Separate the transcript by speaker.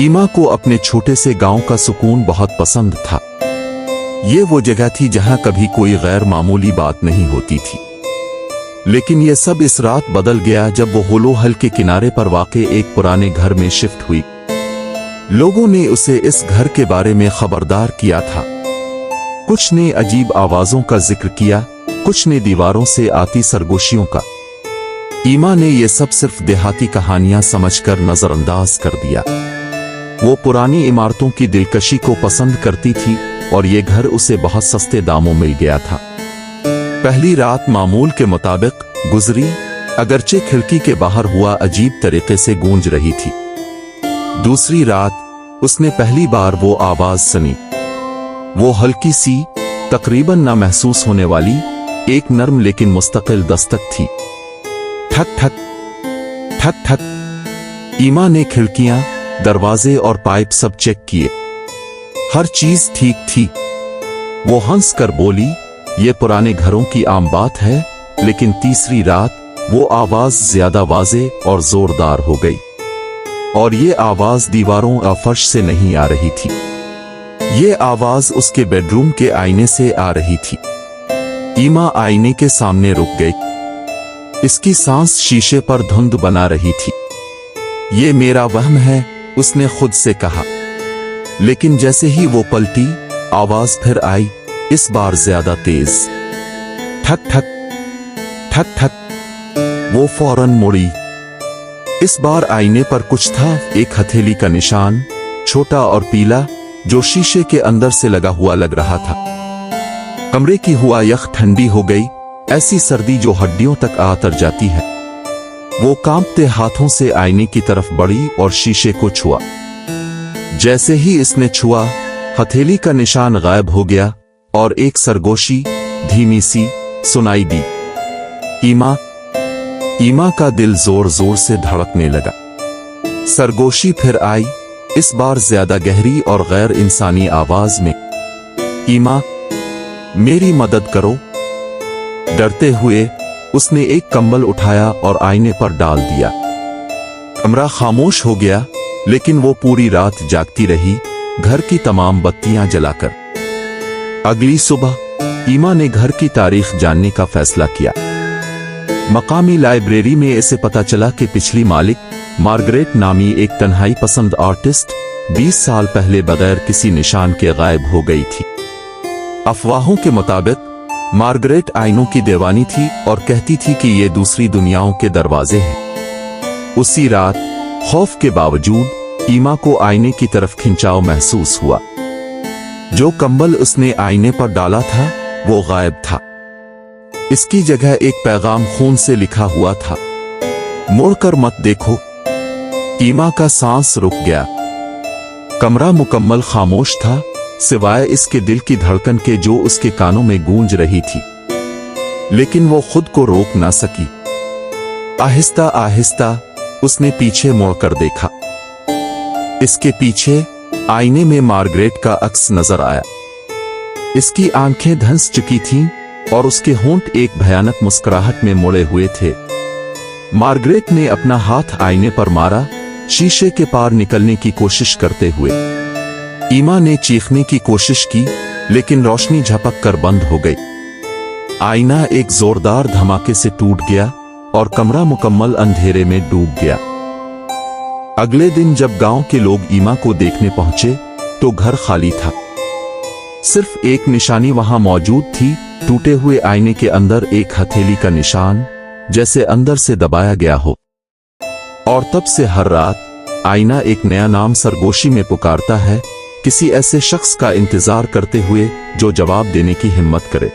Speaker 1: ईमा को अपने छोटे से गांव का सुकून बहुत पसंद था। ये वो जगह थी जहां कभी कोई गैर मामूली बात नहीं होती थी। लेकिन यह सब इस रात बदल गया जब वो होलो हल के किनारे पर वाक़े एक पुराने घर में शिफ्ट हुई। लोगों ने उसे इस घर के बारे में खबरदार किया था। कुछ ने अजीब आवाजों का जिक्र किया, कुछ ने दीवारों से आती सरगोशियों का। ईमा ने यह सब सिर्फ देहाती कहानियां समझकर नजरअंदाज कर दिया। वो पुरानी इमारतों की दिलकशी को पसंद करती थी और ये घर उसे बहुत सस्ते दामों मिल गया था। पहली रात मामूल के मुताबिक गुजरी, अगरचे खिड़की के बाहर हुआ अजीब तरीके से गूंज रही थी। दूसरी रात उसने पहली बार वो आवाज सुनी। वो हल्की सी, तकरीबन ना महसूस होने वाली, एक नर्म लेकिन मुस्तकिल दस्तक थी। ठक ठक ठक ठक। ईमा ने खिड़कियां, दरवाजे और पाइप सब चेक किए। हर चीज ठीक थी। वो हंस कर बोली, ये पुराने घरों की आम बात है। लेकिन तीसरी रात वो आवाज ज्यादा वाज़े और जोरदार हो गई, और ये आवाज दीवारों या फर्श से नहीं आ रही थी। ये आवाज उसके बेडरूम के आईने से आ रही थी। ईमा आईने के सामने रुक गई। इसकी सांस शीशे पर धुंध बना रही थी। ये मेरा वहम है, उसने खुद से कहा। लेकिन जैसे ही वो पलटी, आवाज फिर आई, इस बार ज्यादा तेज। ठक ठक ठक ठक। वो फौरन मुड़ी। इस बार आईने पर कुछ था, एक हथेली का निशान, छोटा और पीला, जो शीशे के अंदर से लगा हुआ लग रहा था। कमरे की हवा यख ठंडी हो गई, ऐसी सर्दी जो हड्डियों तक आतर जाती है। वो कांपते हाथों से आईने की तरफ बढ़ी और शीशे को छुआ। जैसे ही इसने छुआ, हथेली का निशान गायब हो गया और एक सरगोशी धीमी सी सुनाई दी। ईमा। ईमा का दिल जोर जोर से धड़कने लगा। सरगोशी फिर आई, इस बार ज्यादा गहरी और गैर इंसानी आवाज में। ईमा, मेरी मदद करो। डरते हुए उसने एक कंबल उठाया और आईने पर डाल दिया। कमरा खामोश हो गया, लेकिन वो पूरी रात जागती रही, घर की तमाम बत्तियां जलाकर। अगली सुबह ईमा ने घर की तारीख जानने का फैसला किया। मकामी लाइब्रेरी में इसे पता चला कि पिछली मालिक, मार्गरेट नामी एक तन्हाई पसंद आर्टिस्ट, 20 साल पहले बगैर किसी निशान के गायब हो गई थी। अफवाहों के मुताबिक मार्गरेट आईनों की दीवानी थी और कहती थी कि ये दूसरी दुनियाओं के दरवाजे हैं। उसी रात खौफ के बावजूद ईमा को आईने की तरफ खिंचाव महसूस हुआ। जो कंबल उसने आईने पर डाला था वो गायब था। इसकी जगह एक पैगाम खून से लिखा हुआ था, मुड़कर मत देखो। ईमा का सांस रुक गया। कमरा मुकम्मल खामोश था, सिवाय इसके दिल की धड़कन के जो उसके कानों में गूंज रही थी। लेकिन वो खुद को रोक ना सकी। आहिस्ता आहिस्ता उसने पीछे मुड़कर देखा। इसके पीछे आईने में मार्गरेट का अक्स नजर आया। इसकी आंखें धंस चुकी थीं और उसके होंठ एक भयानक मुस्कुराहट में मुड़े हुए थे। मार्गरेट ने अपना हाथ आईने पर मारा, शीशे के पार निकलने की कोशिश करते हुए। ईमा ने चीखने की कोशिश की, लेकिन रोशनी झपक कर बंद हो गई। आईना एक जोरदार धमाके से टूट गया और कमरा मुकम्मल अंधेरे में डूब गया। अगले दिन जब गांव के लोग ईमा को देखने पहुंचे तो घर खाली था। सिर्फ एक निशानी वहां मौजूद थी, टूटे हुए आईने के अंदर एक हथेली का निशान, जैसे अंदर से दबाया गया हो। और तब से हर रात आईना एक नया नाम सरगोशी में पुकारता है, किसी ऐसे शख्स का इंतजार करते हुए जो जवाब देने की हिम्मत करे।